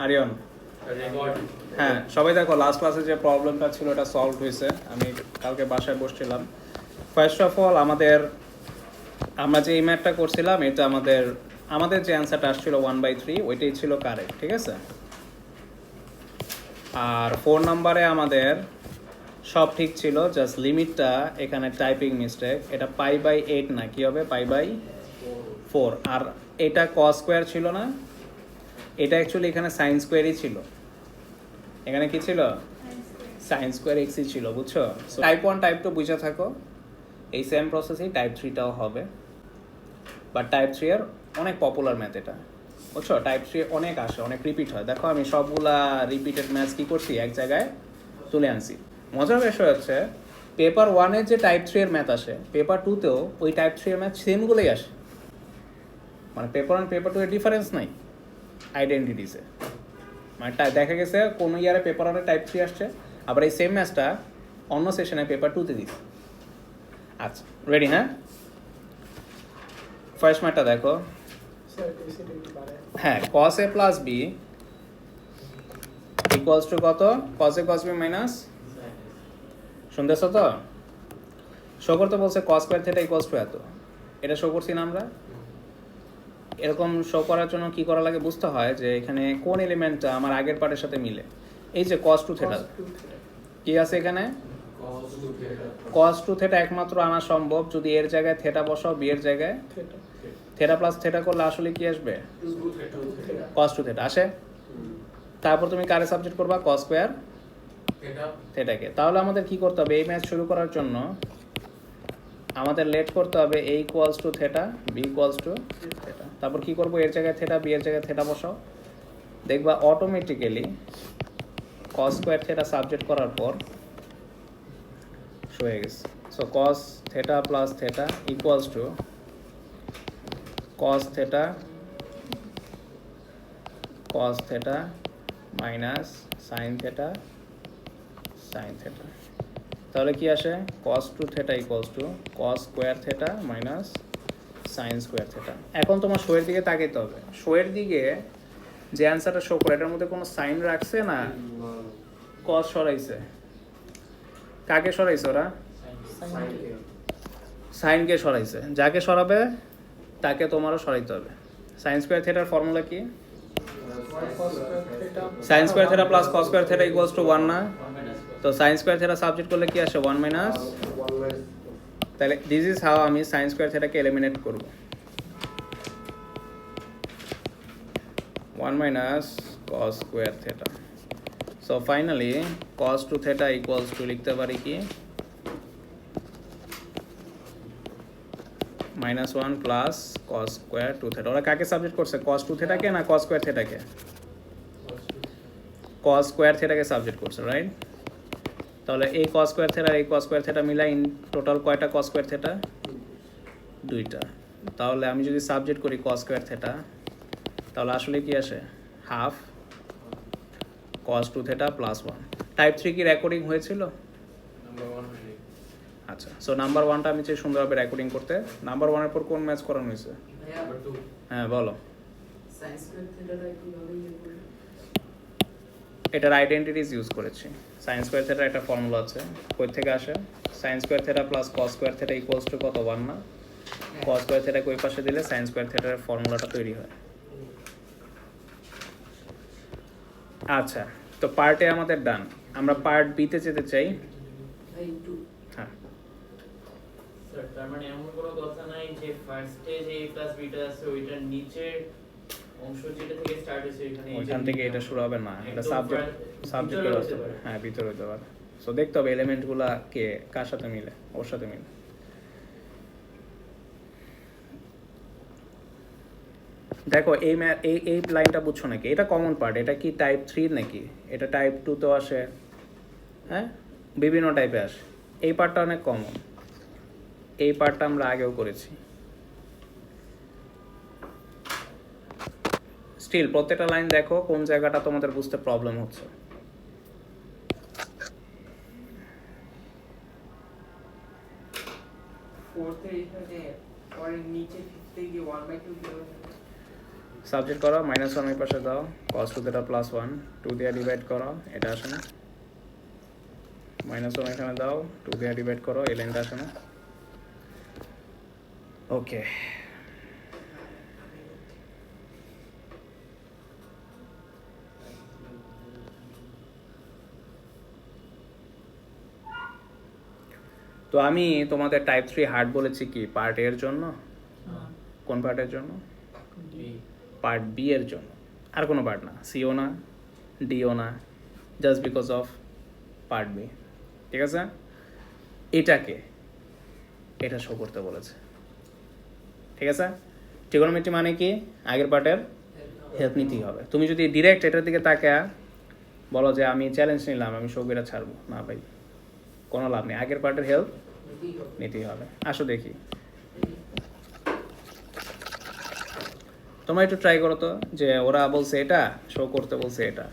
আরিয়ন, হ্যাঁ সবাই দেখো লাস্ট ক্লাসে যে প্রবলেমটা ছিল এটা সলভ হয়েছে। আমি কালকে বাসায় বসছিলাম। ফার্স্ট অফ অল আমরা যে এই ম্যাথটা করছিলাম এটা আমাদের যে অ্যান্সারটা আসছিল 1/3 ওইটাই ছিল কারেক্ট, ঠিক আছে। আর 4 নম্বরে আমাদের সব ঠিক ছিল, জাস্ট লিমিটটা এখানে টাইপিং মিস্টেক। এটা π/8 না, কি হবে π/4। আর এটা cos স্কোয়ার ছিল না, এটা অ্যাকচুয়ালি এখানে সাইন স্কোয়ারই ছিল। এখানে কি ছিল? সাইন স্কোয়ার এক্সই ছিল, বুঝছো? টাইপ 1 টাইপ 2 বুঝে থাকো, এই সেম প্রসেসেই টাইপ 3টাও হবে। বাট টাইপ 3 এর অনেক পপুলার ম্যাথ এটা, বুঝছো? টাইপ 3 অনেক আসে, অনেক রিপিট হয়। দেখো আমি সবগুলা রিপিটেড ম্যাথস কি করছি, এক জায়গায় তুলে আনছি। মজার বিষয় হচ্ছে পেপার 1-এর যে টাইপ 3 এর ম্যাথ আসে, পেপার 2-তেও ওই টাইপ 3 এর ম্যাথ সেমগুলোই আসে। মানে পেপার 1 পেপার 2 এর ডিফারেন্স নাই আইডেন্টিটিসে। মানে দেখা গেছে কোনো ইয়ারে পেপার 1-এ টাইপ 3 আসছে, আবার এই সেম ম্যাথটা অন্য সেশনে পেপার 2-তে দিচ্ছে। আচ্ছা রেডি? হ্যাঁ, ফার্স্ট ম্যাথটা দেখো। হ্যাঁ, cos a plus B equals to কত? cos a cos b minus, শুনতেছো তো? শো করতে বলছে cos square theta equals to এত। এটা শো করছি না আমরা? এরকম শো করার জন্য কি করা লাগে বুঝতে হয় যে এখানে কোন এলিমেন্টটা আমার আগের পার্টের সাথে মিলে। এই যে cos 2 থিটা কি আছে এখানে, cos 2 থিটা একমাত্র আনা সম্ভব যদি এর জায়গায় থিটা বসাও, বি এর জায়গায় থিটা প্লাস থিটা করলে আসলে কি আসবে? cos 2 থিটা আসে। তারপর তুমি কারে সাবজেক্ট করবা? cos স্কয়ার থিটাকে। তাহলে আমাদের কি করতে হবে, এই ম্যাথ শুরু করার জন্য আমাদের লেট করতে হবে a equals to theta, b equals to theta. তারপর কি করব, এর জায়গায় থিটা, b এর জায়গায় থিটা বসাও, দেখবা automatically cos square theta subject করার পর হয়ে গেছে। So cos theta plus theta equals two cos theta minus sin theta তাহলে কি আসে? cos 2 theta equals two cos square theta minus sin square theta. এখন তোমার শোয়ের দিকে তাকাইতে হবে। শোয়ের দিকে যে অ্যান্সারটা শো করে এটার মধ্যে কোনো সাইন রাখছে না, cos সরাইছে। কাকে সরাইছে ওরা? সাইনকে সরাইছে। যাকে সরাবে তাকে তোমারও সরাইতে হবে। sin স্কয়ার থিটার ফর্মুলা কি? sin square theta plus cos square theta equals two 1 না? তো sin স্কয়ার থিটা সাবজেক্ট করলে কি আসে? 1 মাইনাস। তাহলে দিস ইজ হাউ আমি sin স্কয়ার থিটাকে এলিমিনেট করব। 1 minus cos square theta. So finally cos 2 theta equals two লিখতে পারি কি? -1 প্লাস cos স্কয়ার 2 থিটা। ওরা কাকে সাবজেক্ট করছে? cos 2 থিটাকে না cos স্কয়ার থিটাকে? cos স্কয়ার থিটাকে সাবজেক্ট করছে, রাইট? তাহলে এই cos স্কয়ার থিটা আর এই cos স্কয়ার থিটা মিলাই ইন টোটাল কয়টা cos স্কয়ার থিটা? 2টা। তাহলে আমি যদি সাবজেক্ট করি cos স্কয়ার থিটা, তাহলে আসলে কি আসে? Half cos 2 theta plus 1। Type 3 কি রেকর্ডিং হয়েছিল? আচ্ছা, সো নাম্বার 1টা আমি চাই সুন্দরভাবে রেকর্ডিং করতে। নাম্বার 1 এর পর কোন ম্যাচ করানো হয়েছে? হ্যাঁ বলো। এটার আইডেন্টিটিস ইউজ করেছি। sin স্কয়ার থিটার একটা ফর্মুলা আছে, কই থেকে আসে? sin square theta plus cos square theta equals to কত? 1 না? cos স্কয়ার থিটা কই পাশে দিলে sin স্কয়ার থিটার ফর্মুলাটা তৈরি হয়। আচ্ছা, তো পার্ট এ আমাদের ডান। আমরা পার্ট বি তে যেতে চাই। হ্যাঁ, স্যার তার মানে এমন কোনো কথা নাই যে ফার্স্টে যে a প্লাস বিটা আছে ওইটার নিচের অংশ যেটা থেকে স্টার্ট হয়েছে ওইখান থেকে এটা শুরু হবে না, এটা সাবজেক্ট করে আসতে পারে। হ্যাঁ, ভিতরে হতে পারে। সো দেখতে হবে এলিমেন্টগুলা কে কার সাথে মিলে, ওর সাথে মিলে। দেখো এই লাইনটা বুঝছো নাকি? এটা কমন পার্ট। এটা কি টাইপ 3 নাকি? এটা টাইপ 2 তো আসে, হ্যাঁ বিভিন্ন টাইপে আসে। এই পার্টটা অনেক কমন, এই পার্টটা আমরা আগেও করেছি। স্টিল প্রত্যেকটা লাইন দেখো কোন জায়গাটা তোমাদের বুঝতে প্রবলেম হচ্ছে। সাবজেক্ট করো, -1 ওই পাশে দাও, cos 2 theta প্লাস 1, 2 দিয়ে ডিভাইড করো, এটা আসে না, -1 এখানে দাও, 2 দিয়ে ডিভাইড করো, এই লাইনটা আসে না। ওকে, তো আমি তোমাদের টাইপ 3 হার্ড বলেছি কি পার্ট এর জন্য, কোন পার্টের জন্য? পার্ট বি এর জন্য, আর কোনো পার্ট না, সিও না, ডিও না, just because of part B. ঠিক আছে, এটাকে এটা শো করতে বলেছে। ঠিক আছে, ট্রিগোনোমেট্রি মানে কি? আগের পার্টের হেল্প নিতেই হবে। তুমি যদি ডিরেক্ট এটার দিকে তাকা বলো যে আমি চ্যালেঞ্জ নিলাম, আমি শো করে ছাড়বো, না ভাই, কোনো লাভ নেই, আগের পার্টের হেল্প নিতেই হবে। আসো দেখি, তোমরা একটু ট্রাই করো তো, যে ওরা বলছে এটা শো করতে বলছে এটা,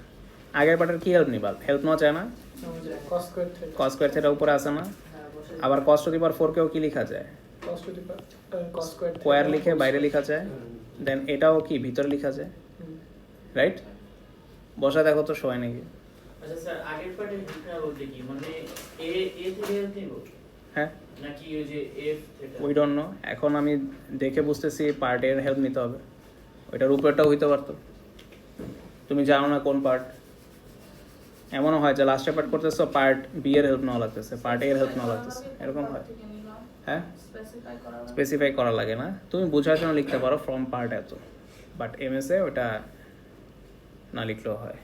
আগের পার্টের কি হেল্প নিবা? হেল্প নেওয়া যায় না? cos স্কয়ার থিটা উপরে আছে না, আবার cos টু দি পাওয়ার 4 কেও কি লেখা যায়? স্কয়ার লিখে বাইরে লেখা যায়, দেন এটাও কি ভিতরে লেখা যায়, রাইট? বসা দেখো তো সময় নাকি। আচ্ছা স্যার, আগের পার্টের থিটা বলতে কি মানে এ থেকে হেল্প নিব হ্যাঁ, নাকি ওই যে F theta? We don't know, এখন আমি দেখে বুঝতেছি পার্টের হেল্প নিতে হবে, ওইটার উপরটাও হইতে পারতো, তুমি জানো না কোন পার্ট। এমনও হয় যে লাস্টে পার্ট করতেছো, পার্ট বি এর হেল্প নেওয়া লাগতেছে, পার্ট এ এর হেল্প নেওয়া লাগতেছে, এরকম হয়। হ্যাঁ, স্পেসিফাই করা লাগে না, তুমি বোঝার জন্য লিখতে পারো ফ্রম পার্ট এত, বাট এমএস এ ওটা না লিখলেও হয়।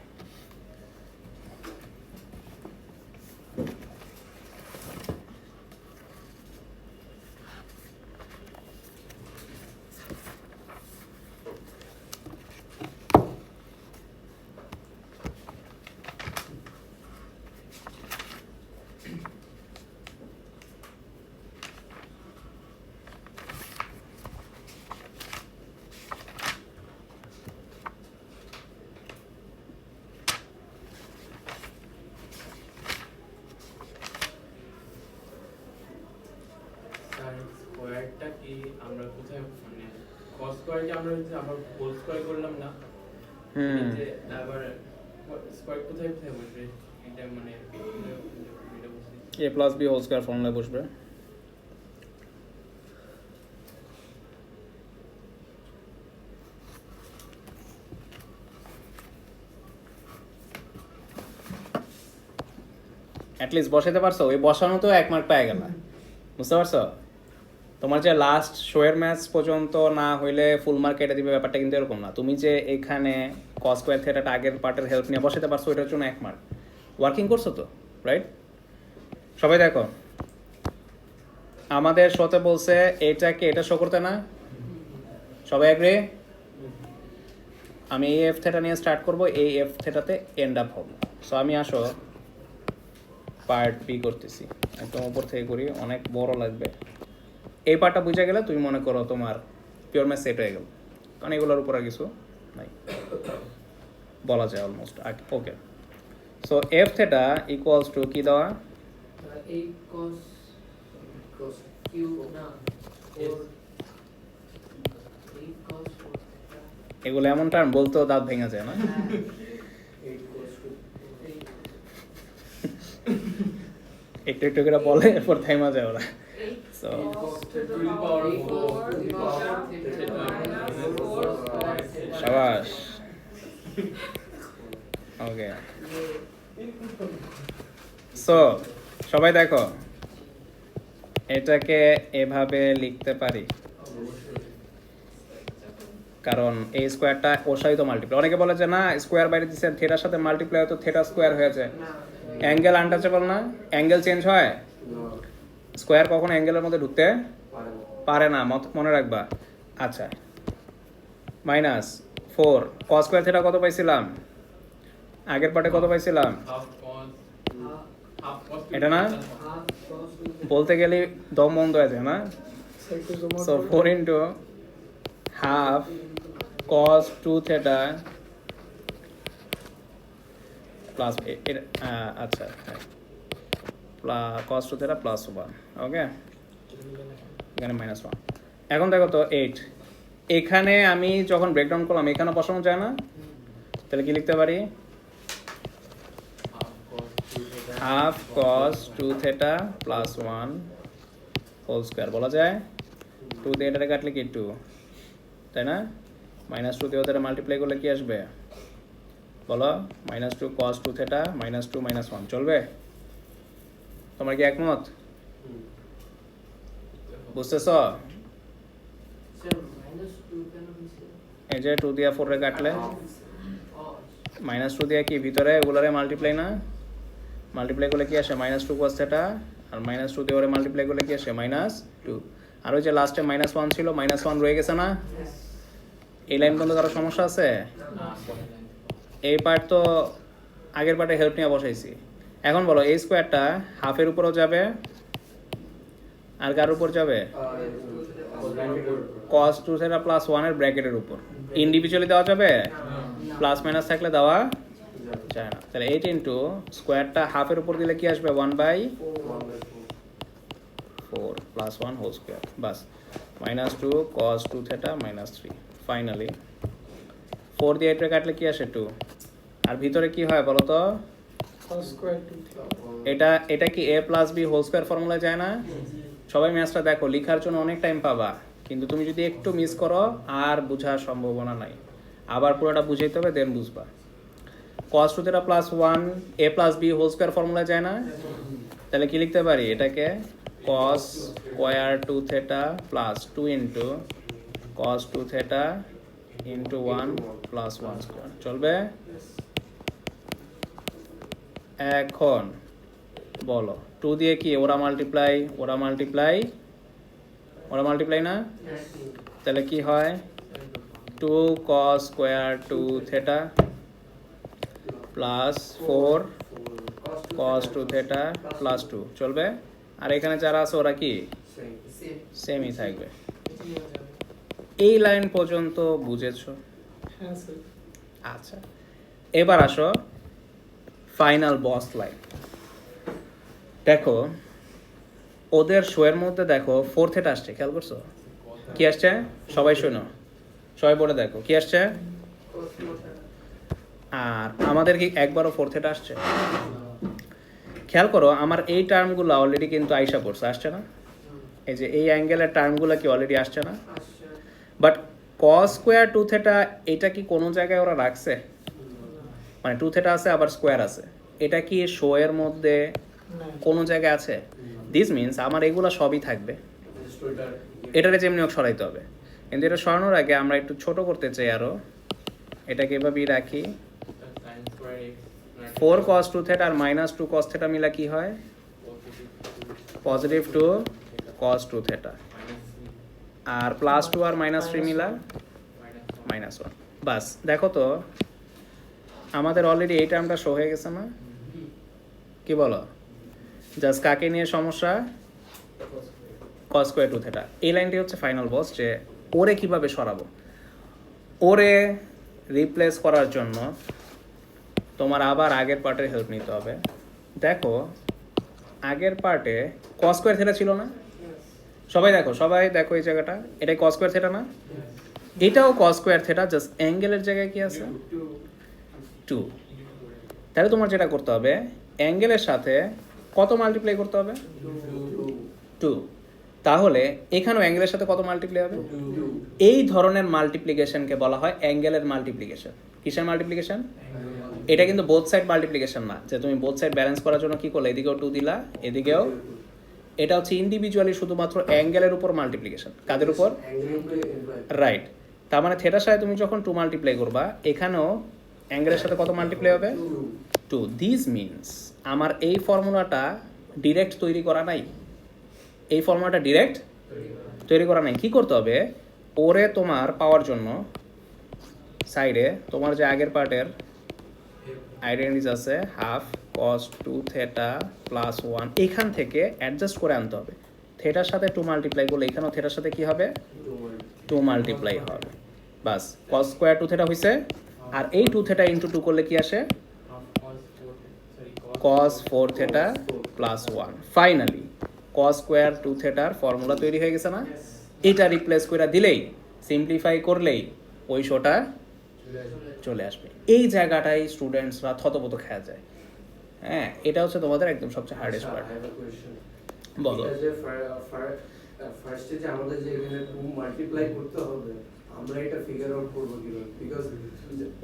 স্যার স্কয়ারটা কি আমরা কোথায় মানে cos স্কয়ার কি আমরা হচ্ছে আবার হোল স্কয়ার করলাম না? যে আবার স্কয়ার কোথায় কোথায় বসবে? এটা মানে এটা বুঝছি। এ প্লাস বি হোল স্কয়ার ফর্মুলায় বসবে। অ্যাটলিস্ট বসাতে পারছো, ওই বসানো তো 1 মার্ক পেয়ে গেল, বুঝতে পারছো? তোমার যে লাস্ট শোয়ের ম্যাচ পর্যন্ত না হইলে ফুল মার্ক কেটে দিবে, ব্যাপারটা কিন্তু এরকম না। তুমি যে এখানে cos স্কয়ার থিটাটা আগের পার্টের হেল্প নিয়ে বসাতে পারছো, ওইটার জন্য 1 মার্ক। ওয়ার্কিং করছো তো, রাইট? সবাই দেখো, আমাদের শোতে বলছে এটাকে এটা শো করতে না, সবাই এগ্রি? আমি এই এফ থিটা নিয়ে স্টার্ট করব, এই এফ থিটাতে এন্ড আপ হব। সো আমি আসো পার্ট বি করতেছি, একদম উপর থেকে করি, অনেক বড় লাগবে। এই পার্টটা বুঝে গেলে তুমি মনে করো তোমার পিওর ম্যাথ সেট হয়ে গেল, কারণ এগুলোর উপর আর কিছু নাই, বলা যায় অলমোস্ট। ওকে, so F theta equals two কি দেওয়া? এই cos q না Yes. এই cos এগুলো এমন টার্ম বলতেও দাঁত ভেঙে যায় না? 8 cos একটু একটু করে বলে, এরপর থাইমা যায় ওরা। সো শাবাশ, ওকে। সো সবাই দেখো, এটাকে এভাবে লিখতে পারি, কারণ এই স্কোয়ারটা ওর সাথে তো মাল্টিপ্লাই। অনেকে বলে যে না, স্কোয়ার বাইরে দিচ্ছেন, থিটার সাথে মাল্টিপ্লাই হতো, থিটা স্কোয়ার হয়েছে। অ্যাঙ্গেল আনটাচেবল না, অ্যাঙ্গেল চেঞ্জ হয়, স্কোয়ার কখনো অ্যাঙ্গেলের মধ্যে ঢুকতে পারে না, মনে রাখবা। আচ্ছা, -4 cos স্কয়ার থিটা কত পাইছিলাম আগের পার্টে? কত পাইছিলাম? হাফ cos এটা না? half cos বলতে গেলে দম বন্ধ হয়ে যায় না? So 4 into half cos 2 theta plus, আচ্ছা cos 2 থিটা প্লাস 1, ওকে, এখানে -1। এখন দেখো তো 8 এখানে আমি যখন ব্রেকডাউন করলাম এখানে বসানো যায় না, তাহলে কি লিখতে পারি? Half cos 2 theta plus 1 whole square বলা যায়। 2 দিয়ে এটারে কাটলে কি 2, তাই না? -2 দিয়ে ওদের মাল্টিপ্লাই করলে কি আসবে বলো? -2 cos 2 থেটা -2 -1 চলবে? তোমার কি একমত? বুঝতেছ? স্যার -2 কেন হইছে? এই যে 2 দিয়ে 4 রে কাটলে ও -2 দিয়ে কি ভিতরে এগুলারে মাল্টিপ্লাই না, মাল্টিপ্লাই করলে কি আসে -2 cos থেটা, আর -2 দিয়ে ওরে মাল্টিপ্লাই করলে কি আসে -2, আর ওই যে লাস্টে -1 ছিল, -1 রয়ে গেছে না? এই লাইন পর্যন্ত কারো সমস্যা আছে? এই পার্ট তো আগের পার্টে হেল্প নিয়ে বসাইছি। এখন বলো এই স্কোয়ারটা হাফের উপরও যাবে আর কার উপর যাবে? cos 2 থেটা প্লাস 1 এর ব্র্যাকেটের উপর। ইন্ডিভিজুয়ালি দেওয়া যাবে? প্লাস মাইনাস থাকলে দেওয়া যায় না। তাহলে 8 ইন্টু স্কোয়ারটা হাফের উপর দিলে কি আসবে? 1/4 প্লাস 1 হোল স্কোয়ার, বাস। -2 cos 2 থেটা -3। ফাইনালি 4 দিয়ে 8 রে কাটলে কি আসে? 2। আর ভিতরে কি হয় বলো তো? cos স্কয়ার 2 এটা কি a plus b whole square formula যায় না? সবাই ম্যাথটা দেখো, লেখার জন্য অনেক টাইম পাবা, কিন্তু তুমি যদি একটু মিস করো আর বোঝার সম্ভাবনা নাই। আবার পুরোটা বুঝাইতে হবে, দেন বুঝবা। cos 2 theta plus 1 a plus b whole square formula যায় না? তাহলে কি লিখতে পারি এটাকে? cos square 2 theta plus 2 into cos 2 theta into 1 plus 1 square চলবে? এখন বলো 2 দিয়ে কি ওরা মাল্টিপ্লাই না? তাহলে কি হয়? 2 cos square 2 theta plus 4 cos 2 theta plus 2 চলবে? আর এখানে যারা আছে ওরা কি সেমই থাকবে। এই লাইন পর্যন্ত বুঝেছো? হ্যাঁ স্যার। আচ্ছা, এবার আসো ফাইনাল বস লাইন। দেখো ওদের শোয়ের মধ্যে দেখো 4 থেটা আসছে, খেয়াল করছো? কি আসছে সবাই শোনো, সবাই পড়ে দেখো কি আসছে। আর আমাদের কি একবারও 4 থেটা আসছে? খেয়াল করো আমার এই টার্মগুলো অলরেডি কিন্তু আইসা পড়ছে, আসছে না? এই যে এই অ্যাঙ্গেলের টার্মগুলো কি অলরেডি আসছে না? বাট cos স্কোয়ার 2 থেটা এটা কি কোনো জায়গায় ওরা রাখছে? মানে 2 থেটা আছে আবার স্কোয়ার আছে, এটা কি শো এর মধ্যে কোনো জায়গায় আছে? দিস মিনস আমার এগুলো সবই থাকবে, এটারে যেমনি হোক সরাইতে হবে। কিন্তু এটা সরানোর আগে আমরা একটু ছোট করতে চাই আরো, এটাকে এভাবেই রাখি। 4 cos 2 থেটা আর -2 cos থেটা মিলা কি হয়? পজিটিভ 2 cos 2 থেটা, আর +2 আর -3 মিলা -1। বাস দেখো তো আমাদের অলরেডি এই টার্মটা শো হয়ে গেছে না? কি বলো? জাস্ট কাকে নিয়ে সমস্যা? cos square 2 theta. এই লাইনটি হচ্ছে ফাইনাল বস, যে ওরে কিভাবে সরাবো। ওরে রিপ্লেস করার জন্য তোমার আবার আগের পার্টের হেল্প নিতে হবে। দেখো আগের পার্টে cos স্কয়ার থেটা ছিল না? সবাই দেখো এই জায়গাটা, এটাই cos স্কয়ার থেটা না? এটাও cos স্কয়ার থেটা, জাস্ট অ্যাঙ্গেলের জায়গায় কি আছে? 2। তাহলে তোমার যেটা করতে হবে অ্যাঙ্গেলের সাথে কত মাল্টিপ্লাই করতে হবে? 2। তাহলে এখানেও অ্যাঙ্গেলের সাথে কত মাল্টিপ্লাই হবে? এই ধরনের মাল্টিপ্লিকেশনকে বলা হয় অ্যাঙ্গেলের মাল্টিপ্লিকেশন। কিসের মাল্টিপ্লিকেশন? এটা কিন্তু বোথ সাইড মাল্টিপ্লিকেশন না, যে তুমি বোথ সাইড ব্যালেন্স করার জন্য কি করলে এদিকেও 2 দিলা এদিকেও। এটা হচ্ছে ইন্ডিভিজুয়ালি শুধুমাত্র অ্যাঙ্গেলের উপর মাল্টিপ্লিকেশন। কাদের উপর? রাইট। তার মানে থেটার সাথে তুমি যখন 2 মাল্টিপ্লাই করবা, এখানেও অ্যাঙ্গেলের সাথে কত মাল্টিপ্লাই হবে? 2। দিস মিনস আমার এই ফর্মুলাটা ডিরেক্ট তৈরি করা নাই, এই ফর্মুলাটা ডিরেক্ট তৈরি করা নাই। কি করতে হবে? ওরে তোমার পাওয়ার জন্য সাইডে তোমার যে আগের পার্টের আইডেন্টিটিস আছে হাফ cos 2 থেটা প্লাস 1, এখান থেকে অ্যাডজাস্ট করে আনতে হবে। থেটার সাথে 2 মাল্টিপ্লাই করলে এখানেও থেটার সাথে কি হবে? 2 মাল্টিপ্লাই হবে। বাস cos স্কয়ার 2 থেটা হইছে। আর এই 2 থেটা ইন্টু 2 করলে কি আসে? cos 4 theta plus 1। Finally cos square 2 থেটার ফর্মুলা তৈরি হয়ে গেছে না? এটা রিপ্লেস করে দিলেই সিম্পলিফাই করলেই ওই শোটা চলে আসবে। এই জায়গাটাই স্টুডেন্টসরা থতপত খেয়া যায়। হ্যাঁ, এটা হচ্ছে তোমাদের একদম সবচেয়ে হার্ডেস্ট পার্ট। বলো। ফার্স্টে যে আমাদের যে এখানে 2 মাল্টিপ্লাই করতে হবে, আমরা এটা ফিগার আউট করব কিভাবে? বিকজ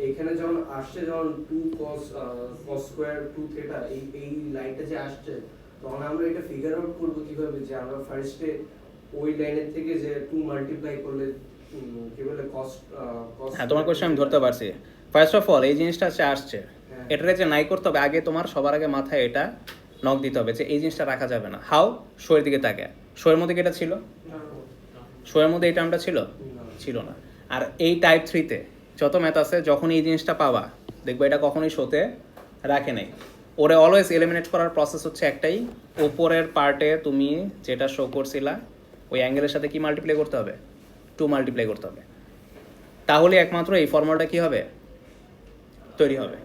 এখানে যখন আসছে, যখন 2 cos স্কয়ার 2 থিটা এই লাইনটা যে আসছে, তখন আমরা এটা ফিগার আউট করব কিভাবে যে আমরা ফার্স্টে ওই লাইনের থেকে যে 2 মাল্টিপ্লাই করলে কি বলে cos হ্যাঁ, তোমার কোশ্চেন আমি ধরতে পারছি। ফার্স্ট অফ অল এই জিনিসটা আসছে, হ্যাঁ। এটারে যে নাই করতে হবে, আগে তোমার সবার আগে মাথায় এটা নক দিতে হবে যে এই জিনিসটা রাখা যাবে না। হাউ? শোয়ের দিকে তাকে, শোয়ের মধ্যে কি এটা ছিল? শোয়ের মধ্যে এই টার্মটা ছিল? ছিল না। আর এই টাইপ 3-তে যত ম্যাথ আছে, যখন এই জিনিসটা পাবা দেখবে এটা কখনোই শোতে রাখে নাই। ওরে অলওয়েজ এলিমিনেট করার প্রসেস হচ্ছে একটাই, ওপরের পার্টে তুমি যেটা শো করছিলা ওই অ্যাঙ্গেলের সাথে কি মাল্টিপ্লাই করতে হবে? 2 মাল্টিপ্লাই করতে হবে। তাহলে একমাত্র এই ফর্মুলাটা কি হবে? তৈরি হবে।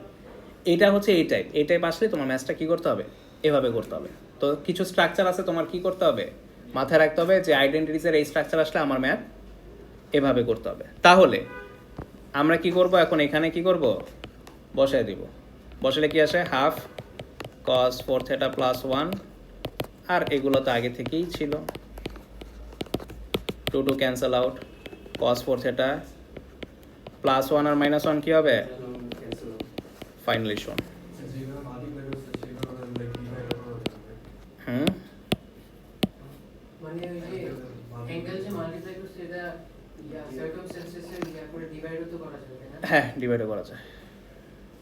এটা হচ্ছে এই টাইপ আসলে তোমার ম্যাথটা কি করতে হবে? এভাবে করতে হবে। তো কিছু স্ট্রাকচার আছে তোমার কি করতে হবে? মাথায় রাখতে হবে যে আইডেন্টিটিসের এই স্ট্রাকচার আসলে আমার ম্যাথ এভাবে করতে হবে। তাহলে আমরা কি করব এখন? এখানে কি করব? বসায় দিব। বসালে কি আসে? হাফ cos 4 থিটা প্লাস 1, আর এগুলো তো আগে থেকেই ছিল। 2 cancel out, cos 4 theta plus 1 আর মাইনাস 1 কি হবে? ফাইনালি শোন। হুম, মানে ওই যে অ্যাঙ্গেল যে মাল্টিপ্লাই করছে এটা সার্কামস্ট্যান্সেসের করে ডিভাইডও তো করা যাবে না? হ্যাঁ, ডিভাইডও করা যায়।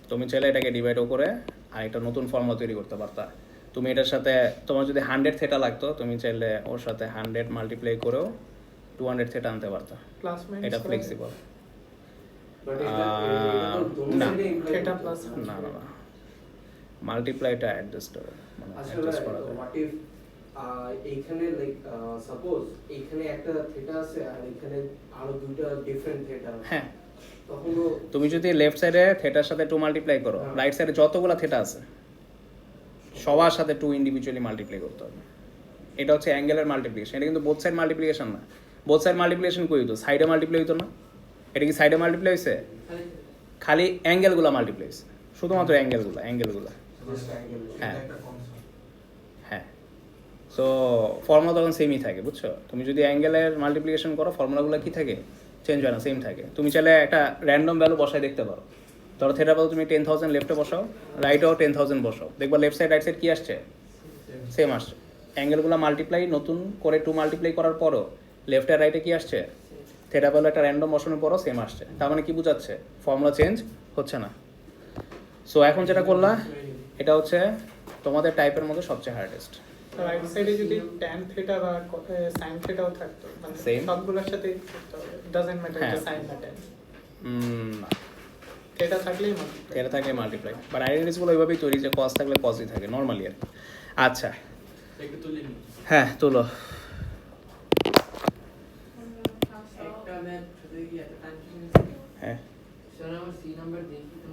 তুমি চাইলে এটাকে ডিভাইডও করে আর একটা নতুন ফর্মুলা তৈরি করতে পারতা। তুমি এটার সাথে তোমার যদি 100 থিটা লাগতো, তুমি চাইলে ওর সাথে 100 মাল্টিপ্লাই করেও 200 থিটা আনতে পারতা। প্লাস মাইনাস এটা ফ্লেক্সিবল। বাট না। থিটা প্লাস না না না, মাল্টিপ্লাইটা অ্যাডজাস্ট মানে আসলে অ্যাডজাস্ট করা যায়। হোয়াট ইফ এইখানে লাইক সাপোজ এইখানে একটা থিটা আছে আর এখানে আরো দুটো ডিফারেন্ট থিটা আছে, হ্যাঁ, তখন তো তুমি যদি লেফট সাইডে থিটার সাথে 2 মাল্টিপ্লাই করো, হ্যাঁ। রাইট সাইডে যতগুলো থিটা আছে সবার সাথে 2 ইন্ডিভিজুয়ালি মাল্টিপ্লাই করতে হবে। এটা হচ্ছে অ্যাঙ্গেলের মাল্টিপ্লিকেশন। এটা কিন্তু বোথ সাইড মাল্টিপ্লিকেশন না। বোথ সাইড মাল্টিপ্লিকেশন কই হতো? সাইডে মাল্টিপ্লাই হতো না? এটা কি সাইডে মাল্টিপ্লাই হয়েছে? খালি অ্যাঙ্গেলগুলো মাল্টিপ্লাই হয়েছে, শুধুমাত্র অ্যাঙ্গেলগুলো। Just angle. হ্যাঁ হ্যাঁ, সো ফর্মুলা তখন সেমই থাকে, বুঝছো? তুমি যদি অ্যাঙ্গেলের মাল্টিপ্লিকেশন করো, ফর্মুলাগুলো কি থাকে? চেঞ্জ হয় না, সেম থাকে। তুমি চাইলে একটা র্যান্ডম ভ্যালু বসায় দেখতে পারো। ধরো থিটা ভ্যালু তুমি 10,000 লেফটে বসাও, রাইটেও 10,000 বসাও, দেখবা লেফট সাইড রাইট সাইড কি আসছে? সেম আসছে। অ্যাঙ্গেলগুলো মাল্টিপ্লাই নতুন করে 2 মাল্টিপ্লাই করার পরও লেফট আর রাইটে কি আসছে? থিটা ভ্যালু একটা র্যান্ডম বসানোর পরও সেম আসছে। তার মানে কি বোঝাচ্ছে? ফর্মুলা চেঞ্জ হচ্ছে না। সো এখন যেটা করলা, এটা হচ্ছে তোমাদের টাইপের মধ্যে সবচেয়ে হার্ডেস্ট। রাইট সাইডে যদি tan থিটা বা sin থিটাও থাকতো, মানে Same. সবগুলোর সাথে করতে হবে, ডাজন্ট ম্যাটার যে হ্যাঁ। sin না tan, না, থিটা থাকলেই মাল্টিপ্লাই। এটা থাকে মাল্টিপ্লাই। বাট আইডেন্টিটিসগুলো ওইভাবেই তৈরি যে কস থাকলে কসই থাকে নর্মালি আর কি। আচ্ছা, একটু তুলে নিই। হ্যাঁ তুলো। একটা ম্যাথ শুধু কি এত টাইম হ্যাঁ, স্যার আমার সি নাম্বার দেখি তো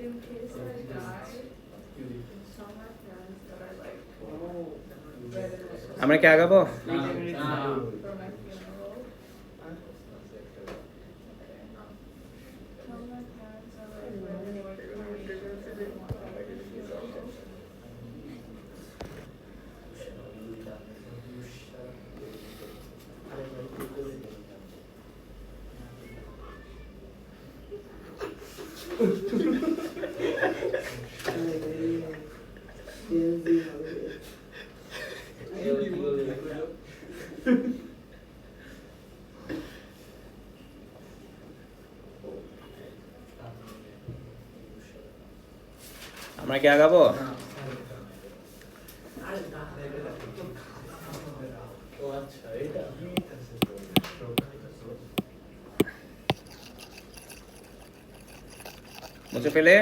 In case I die, some of my friends that I like আমরা কি আগাবো? for my funeral. Some of my parents are like really like আমরা কি আগাবো? ও আচ্ছা, এটা মুছে ফেলে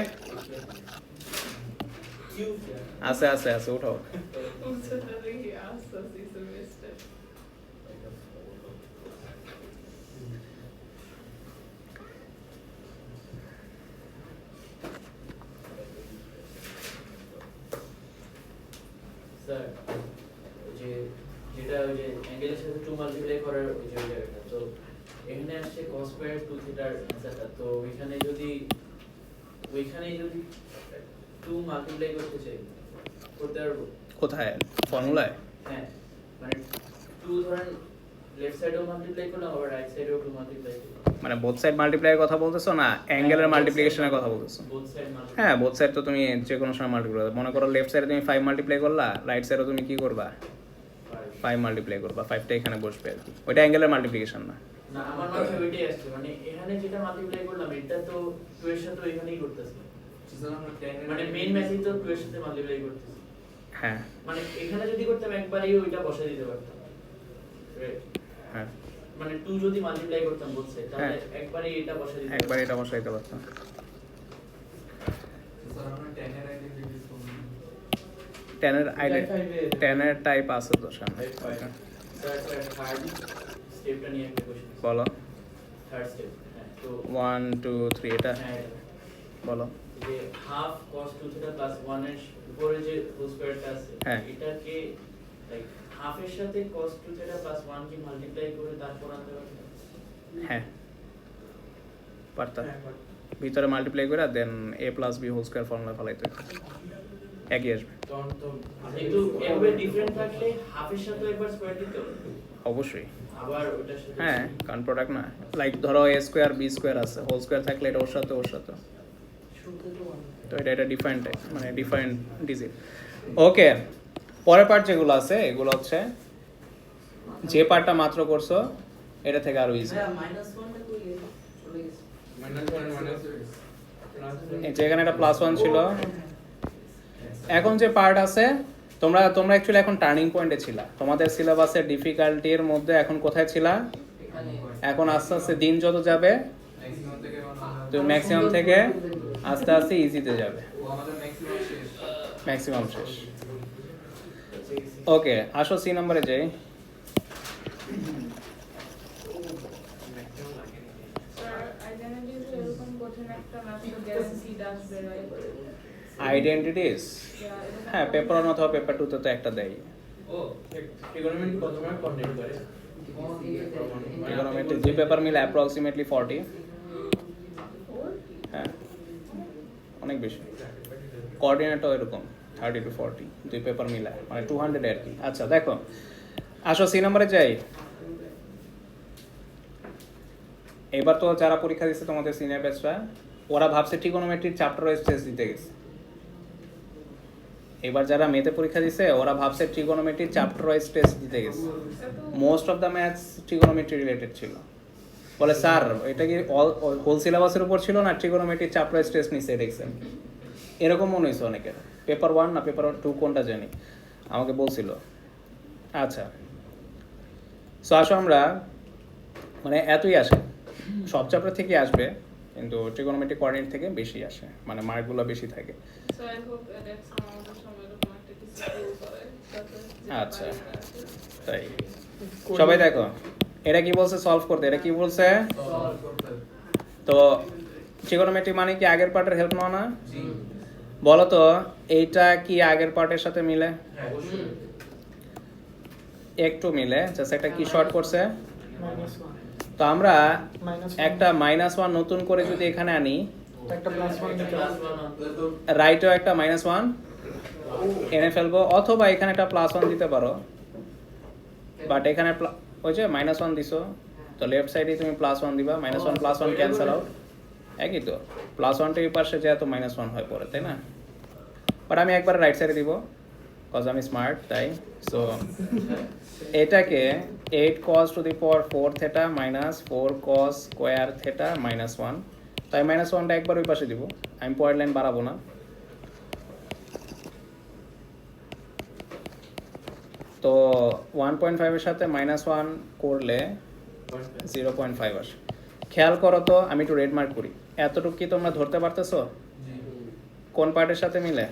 আছে আছে আছে, উঠাও। Ultimately, he asked us, he's a mystic. Sir ওই যে যেটা ওই যে অ্যাঙ্গেলের সাথে 2 মাল্টিপ্লাই করার ওই যে জায়গাটা, তো এখানে আসছে cos স্কয়ার 2 থিটার অ্যান্সারটা, তো ওইখানেই যদি 2 মাল্টিপ্লাই করতে চাই করতে পারবো? কোথায় ফর্মুলায়? হ্যাঁ, মানে 2 ধরেন লেফট সাইডেও মাল্টিপ্লাই করলাম, আবার রাইট সাইডেও 2 মাল্টিপ্লাই করলাম। মানে বোথ সাইড মাল্টিপ্লাইয়ের কথা বলতেছো না অ্যাঙ্গেলের মাল্টিপ্লিকেশনের কথা বলতেছো? Both side multiply. হ্যাঁ বোথ সাইড তো তুমি যে কোনো সময় মাল্টিপ্লাই করবে। মনে করো লেফট সাইডে তুমি 5 মাল্টিপ্লাই করলা, রাইট সাইডে তুমি কি করবা? 5 মাল্টিপ্লাই করবা, 5টা এখানে বসবে আর কি। ওইটা অ্যাঙ্গেলের মাল্টিপ্লিকেশন না। না, আমার মাথায় ওইটাই আসছে, মানে এখানে যেটা মাল্টিপ্লাই করলাম এটা তো 2 এর সাথে এখানেই করতেছি, মানে মেইন ম্যাচই তো 2 এর সাথে মাল্টিপ্লাই করতেছি। হ্যাঁ মানে এখানে যদি করতাম একবারেই ওইটা বসাই দিতে পারতাম, Right? হ্যাঁ মানে 2 যদি মাল্টিপ্লাই করতাম both side, তাহলে হ্যাঁ। একবারেই এটা বসাই দিতে একবার এটা বসাইতে পারতাম। টেনের টেনের টাইপ আছে তো সামনে। স্যার থার্ড স্টেপটা নিয়ে একটা কোশ্চেন, বলো থার্ড স্টেপ। হ্যাঁ, তো 1 2 3 এটা হ্যাঁ, বলো। যে হাফ cos 2 থিটা প্লাস 1 এর উপরে যে হোল স্কয়ারটা আছে, হ্যাঁ। এটাকে লাইক হাফ এর সাথে cos 2 থিটা প্লাস 1 কে মাল্টিপ্লাই করে তারপর আনতে পারবে? হ্যাঁ পারতা, ভিতরে মাল্টিপ্লাই করে দেন a plus b whole square formula ফলাইতে একই আসবে। তখন তো কিন্তু এভাবে ডিফারেন্ট থাকলে হাফ এর সাথে একবার স্কয়ার দিতে হবে, অবশ্যই আবার ওটার সাথে হ্যাঁ, কারণ প্রোডাক্ট না। লাইক ধরো a স্কয়ার b স্কয়ার আছে, হোল স্কয়ার থাকলে এটা ওর সাথে তো এটা ডিফারেন্ট টাইপ, মানে ডিফারেন্ট ডিজিট। ওকে, পরের পার্ট যেগুলো আছে এগুলো হচ্ছে যে পার্টটা মাত্র করছো এটা থেকে আরো ইজি। যেখানে একটা +1 ছিল, এখন যে পার্ট আছে তোমরা অ্যাকচুয়ালি এখন টার্নিং পয়েন্টে ছিলা। তোমাদের সিলেবাসের ডিফিকাল্টির মধ্যে এখন কোথায় ছিলা? এখন আস্তে আস্তে দিন যত যাবে তো ম্যাক্সিমাম থেকে আস্তে আস্তে ইজিতে যাবে, ম্যাক্সিমাম শেষ। ওকে, আসো সি নম্বরে যাই। স্যার আইডেন্টিটিস এরকম কঠিন একটা না, তো গ্যাস সিড আসবে, রাইট? আইডেন্টিটিস, হ্যাঁ পেপার 1 অথবা পেপার 2 তে তো একটা দেয়। ও ট্রিগোনোমেট্রি কত মার্ক কন্টেন্ট করে? ট্রিগোনোমেট্রি দুই পেপার মিলে অ্যাপ্রক্সিমেটলি 40। হ্যাঁ অনেক বেশি। কোঅর্ডিনেটও এরকম 30 to 40, দুই পেপার মিলে মানে 200 আর কি। আচ্ছা দেখো, আসো সি নম্বরে যাই। এবার তো যারা পরীক্ষা দিচ্ছে তোমাদের সিনিয়র ব্যাচরা, ওরা ভাবছে ট্রিগোনোমেট্রির চ্যাপ্টার ওয়াইজ টেস্ট দিতে গেছে। এবার যারা মেতে পরীক্ষা দিছে ওরা ভাবছে ট্রিগোনোমেট্রির চ্যাপ্টার ওয়াইজ টেস্ট দিতে গেছে। Most of the maths trigonometry related ছিল। বলে স্যার এটা কি হোল সিলেবাসের উপর ছিল না ট্রিগোনোমেট্রির চ্যাপ্টার ওয়াইজ টেস্ট নিছে দেখছেন? এরকম মনে হয়েছে অনেকের। পেপার 1 না পেপার 2 কোনটা জানি, আমাকে বলছিল। আচ্ছা, সো আসো আমরা মানে এতই আসে, সব চ্যাপ্টার থেকে আসবে, কিন্তু ট্রিগোনোমেট্রি কোঅর্ডিনেট থেকে বেশি আসে, মানে মার্কগুলো বেশি থাকে। So I hope that আমাদের সময় এরকম একটা কিছু শুরু করে, যাতে আচ্ছা তাই, সবাই দেখো এটা কি বলছে সলভ করতে। এটা কি বলছে? তো ট্রিগোনোমেট্রি মানে কি আগের পার্টের হেল্প নাও না? বলো তো এইটা কি আগের পার্টের সাথে মিলে? একটু মিলে, জাস্ট একটা কি শর্ট করছে। তো আমরা একটা -1 নতুন করে যদি এখানে আনি, রাইটেও একটা -1 এনে ফেলবো, অথবা এখানে একটা +1 দিতে পারো। বাট এখানে ওই যে -1 দিছো, তো লেফট সাইডে তুমি +1 দিবা, -1 ক্যান্সেল আউট, একই তো। +1টা এই পাশে যেহেতু -1 হয় পরে, তাই না? বাট আমি একবার রাইট সাইডে দিব, কজ আমি স্মার্ট তাই। সো এটাকে 8 cos to the power 4 theta minus 4 cos square theta minus 1, তাই -1টা একবার ওই পাশে দিব, আমি পয়েন্ট লাইন বাড়াবো না। তো 1.5 এর সাথে -1 করলে 0.5 আসে। খেয়াল করো তো, আমি একটু রেড মার্ক করি, এতটুকু কি তোমরা ধরতে পারতেছো কোন পার্টের সাথে মিলে?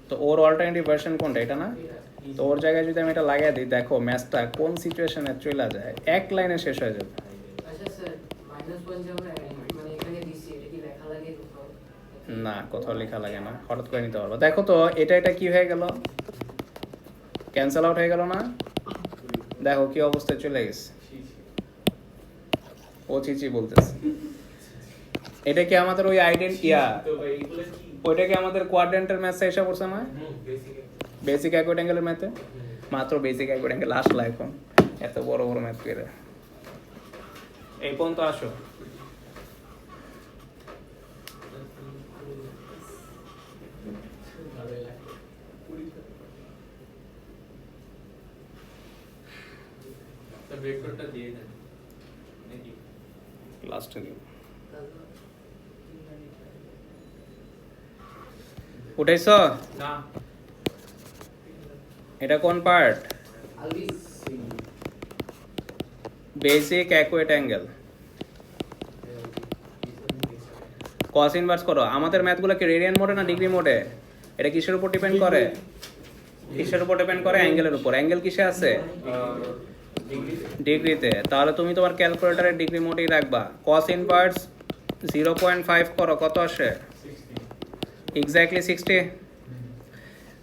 তো ওর অল্টারনেটিভ ভার্সন কোনটা, এটা না? তো ওর জায়গায় যদি আমি এটা লাগিয়ে দিই, দেখো ম্যাথটা কোন সিচুয়েশনে চলে যায়, এক লাইনে শেষ হয়ে যাবে। আচ্ছা স্যার -1 যে আমরা মানে এখানে দিছি, এটা কি লেখা লাগে কোথাও? না, কোথাও লেখা লাগে না, হঠাৎ করে নিতে পারবো। দেখো তো এটা কি হয়ে গেল, ক্যান্সেল আউট হয়ে গেল না? দেখো কি অবস্থায় চলে গেছে। ও চিচি বলতেছে। এটা কি আমাদের ওই ইয়া তো ভাই এগুলো কি ওইটা কি আমাদের কোয়াড্রেন্টের ম্যাথে এসে পড়ছে না? বেসিক বেসিক অ্যাকুয়েট অ্যাঙ্গেলের ম্যাথে মাত্র বেসিক অ্যাকুয়েট অ্যাঙ্গেল আসলো এখন, এত বড় বড় ম্যাথ করে এই পর্যন্ত আসো। ভালোই লাগে তো ব্রেকআউটটা দিয়ে দেন নাকি লাস্টে দিব। উঠাইছ? না এটা কোন পার্ট? আলবি basic acute angle. Cos inverse করো। আমাদের ম্যাথগুলো কি রেডিয়ান মোডে না ডিগ্রি মোডে? এটা কিসের উপর ডিপেন্ড করে? কিসের উপর ডিপেন্ড করে? অ্যাঙ্গেলের উপর। অ্যাঙ্গেল কিসে আছে? ডিগ্রিতে। তাহলে তুমি তোমার ক্যালকুলেটরের ডিগ্রি মোডেই রাখবা। কস ইনভার্স 0.5 করো, কত আসে? এক্স্যাক্টলি 60।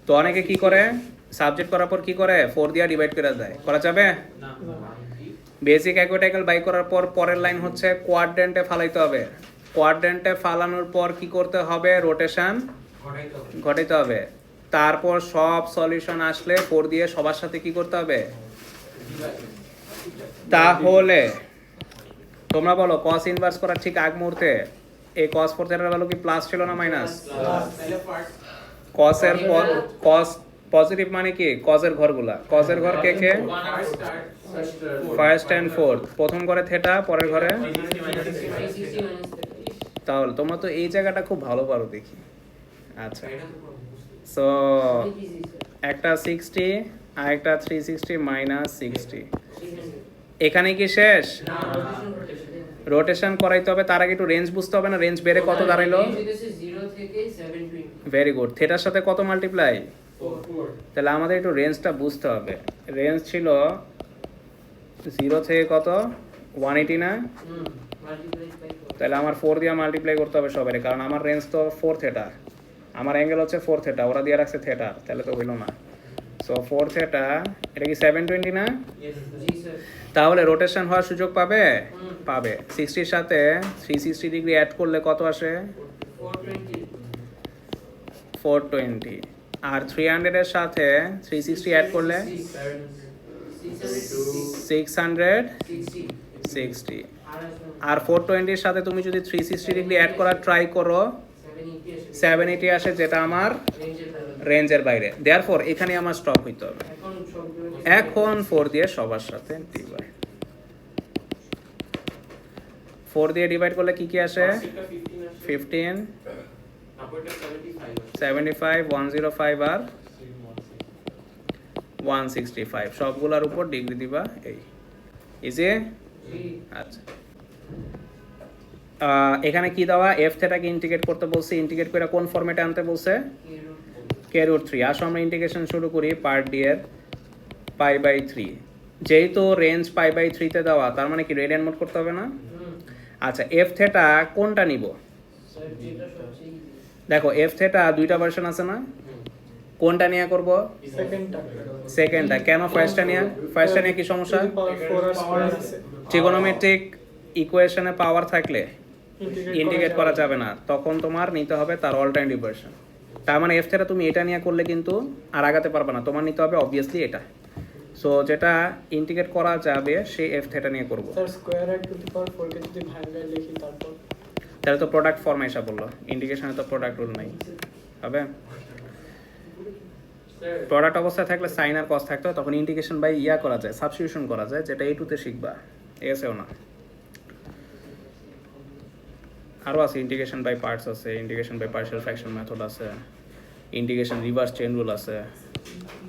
তো অনেকে কি করে, সাবজেক্ট করার পর কি করে 4 দিয়ে ডিভাইড করে দেয়। করা যাবে? না বেসিক অ্যাকুয়েট অ্যাঙ্গেল বাই করার পর পরের লাইন হচ্ছে কোয়াড্রেন্টে ফালাইতে হবে। কোয়াড্রেন্টে ফালানোর পর কি করতে হবে? রোটেশন ঘটাইতে হবে। তারপর সব সলিউশন আসলে 4 দিয়ে সবার সাথে কি করতে হবে? তাহলে তোমরা বলো কস ইনভার্স করার ঠিক আগ মুহূর্তে এই cos 4 থিটার ভ্যালু কি প্লাস ছিল না মাইনাস? তাহলে ফার্স্ট cos এর cos পজিটিভ মানে কি? cos এর ঘরগুলা। cos এর ঘর কে কে? First and fourth. প্রথম ঘরে থিটা, পরের ঘরে। তাহলে তোমরা তো এই জায়গাটা খুব ভালো পারো দেখি। আচ্ছা, সো একটা 60 আর একটা 360 মাইনাস 60। এখানে কি শেষ? রোটেশন করাইতে হবে, তার আগে একটু রেঞ্জ বুঝতে হবে না? রেঞ্জ বেড়ে কত দাঁড়াইলো? 0 থেকে 720 ভেরি গুড। থিটার সাথে কত মাল্টিপ্লাই? তাহলে আমাদের একটু রেঞ্জটা বুঝতে হবে। রেঞ্জ ছিল 0 থেকে কত? 180 না? মাল্টিপ্লাই বাই 4 তাহলে আমার 4 দিয়ে মাল্টিপ্লাই করতে হবে সবারই, কারণ আমার রেঞ্জ তো 4 থিটা, আমার অ্যাঙ্গেল হচ্ছে 4 থিটা, ওরা দিয়ে রাখছে থিটা, তাহলে তো হইলো না। সো 4 থিটা, এটা কি 720 না? জি স্যার তাহলে রোটেশন হওয়ার সুযোগ পাবে? পাবে। 60 এর সাথে 360 ডিগ্রি অ্যাড করলে কত আসে? 420 420। আর 300 এর সাথে 360 অ্যাড করলে 660। আর 420 এর সাথে তুমি যদি 360 ডিগ্রি অ্যাড করার ট্রাই করো 780 আসে, যেটা আমার রেঞ্জের বাইরে। দেয়ারফর এখানে আমার স্টপ হইতে হবে। এখন 4 দিয়ে সবার সাথে ডিভাইড। 4 দিয়ে ডিভাইড করলে কি কি আসে? 15, 75, 105 আর 165। সবগুলোর উপর ডিগ্রি দিবা। এই ইজি। আচ্ছা, এখানে কি দেওয়া? এফ থিটাকে ইন্টিগ্রেট করতে বলছে। ইন্টিগ্রেট করে কোন ফরম্যাটে আনতে বলছে? √3। আসো আমরা ইন্টিগ্রেশন শুরু করি পার্ট ডি এর π/3। যেহেতু রেঞ্জ π/3 তে দেওয়া, তার মানে কি রেডিয়ান মোড করতে হবে না? আচ্ছা, এফ থিটা কোনটা নিব? দেখো এফ থিটা দুইটা ভার্সন আছে না? কোনটা নিয়ে করব? সেকেন্ডটা। কেন ফার্স্টটা নিয়ে? ফার্স্টটা নিয়ে কি সমস্যা? ট্রিগোনোমেট্রিক ইকুয়েশনে পাওয়ার থাকলে ইন্টিগ্রেট করা যাবে না, তখন তোমার নিতে হবে তার অল্টারনেটিভ ভার্সন। তার মানে এফ থিটা তুমি এটা নিয়ে করলে কিন্তু আর আগাতে পারবে না, তোমার নিতে হবে অবভিয়াসলি এটা। সো যেটা ইন্টিগ্রেট করা যাবে সেই এফ থিটা নিয়ে করব। স্যার স্কয়ার এর টু দি পাওয়ার 4 কে যদি ভাঙায় লিখি তারপর তাহলে তো প্রোডাক্ট ফর্মে এসে বললো। ইন্টিগ্রেশনে তো প্রোডাক্ট রুল নাই, হবে? প্রোডাক্ট অবস্থায় থাকলে সাইন আর কস থাকতো, তখন ইন্টিগ্রেশন বাই ইয়া করা যায়, সাবস্টিটিউশন করা যায়, যেটা A2 তে শিখবা, এসেও না। আরও আছে ইন্টিগ্রেশন বাই পার্টস আছে, integration by partial fraction method আছে, ইন্টিগ্রেশন রিভার্স চেইন রুল আছে,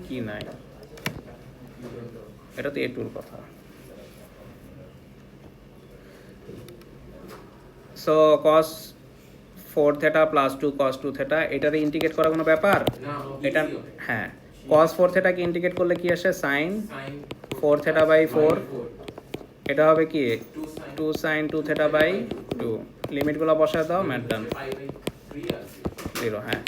কি নাই? এটা তো A2 এর কথা। So cos 4 theta plus 2 cos 2 theta, এটারে ইন্টিগ্রেট করা কোনো ব্যাপার? এটা হ্যাঁ, cos 4 থিটা কি ইন্টিগ্রেট করলে কি আসে? sin 4 theta by 4। এটা হবে কি? 2 sin 2 থিটা বাই 2। লিমিটগুলো বসায় দাও, ম্যাথ ডান। 0, হ্যাঁ।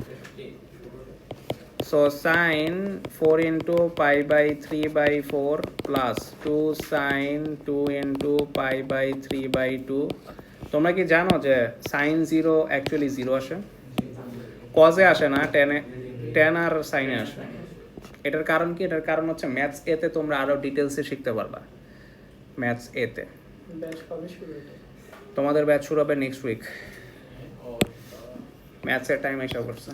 So sin 4 into pi by 3 by 4 plus 2 sin 2 into pi by 3 by 2. তোমরা কি জানো যে sin 0 অ্যাকচুয়ালি 0 আসে, কজে আসে না, টেন আর সাইনে আসে। এটার কারণ কি? এটার কারণ হচ্ছে ম্যাথস এতে তোমরা আরো ডিটেলসে শিখতে পারবা। ম্যাথস এতে ব্যাচ কবে শুরু হতো? তোমাদের ব্যাচ শুরু হবে নেক্সট উইক। ম্যাথসের টাইম এসে পড়ছে।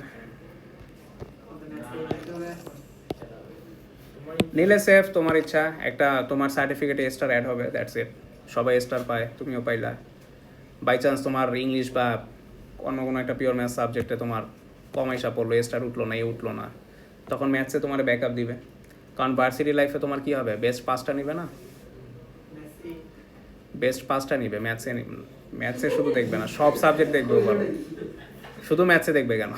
নিলে সেফ, তোমার ইচ্ছা। একটা তোমার সার্টিফিকেটে স্টার অ্যাড হবে, দ্যাটস ইট। সবাই স্টার পায়, তুমিও পাইলা। বাই চান্স তোমার ইংলিশ বা অন্য কোনো একটা পিওর ম্যাথস সাবজেক্টে তোমার কম আইসা পড়লো, স্টার উঠলো না, উঠলো না, তখন ম্যাথসে তোমার ব্যাকআপ দিবে। কারণ ভার্সিটি লাইফে তোমার কি হবে, বেস্ট পাঁচটা নিবে না, বেস্ট পাঁচটা নিবে ম্যাথসে। ম্যাথসে শুধু দেখবে না, সব সাবজেক্ট দেখবে ওভারঅল, শুধু ম্যাথসে দেখবে কেন,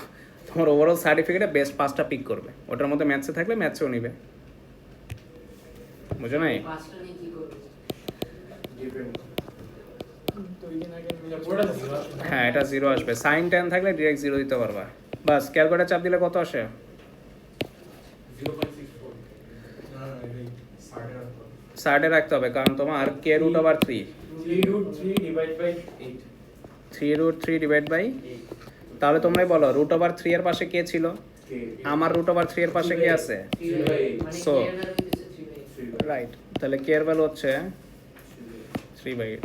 তোমার ওভারঅল সার্টিফিকেটে বেস্ট পাঁচটা পিক করবে, ওটার মধ্যে ম্যাথসে থাকলে ম্যাথসেও নিবে, বুঝো নাই? পাঁচটা নিয়ে কি করবে? 2 দিন আগে হ্যাঁ, এটা 0 আসবে। সাইন 10 থাকলে ডিরেক্ট 0 দিতে পারবা। বাস ক্যালকুলেটর চাপ দিলে কত আসে? 60 রাখতে হবে, কারণ তোমার কে root over 3, 3 divide by 8 3 root 3 divide by, তাহলে তোমরাই বলো রুট ওভার 3 এর পাশে কে ছিল? আমার রুট ওভার 3 এর পাশে কে আছে? মানে So, কে এর ভ্যালু দিচ্ছে 3/8। রাইট, তাহলে কে এর ভ্যালু হচ্ছে 3/8।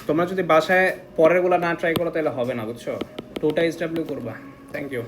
তোমরা যদি বাসায় পরেরগুলো না ট্রাই করো তাহলে হবে না, বুঝছো? 2টা SW করবা। Thank you.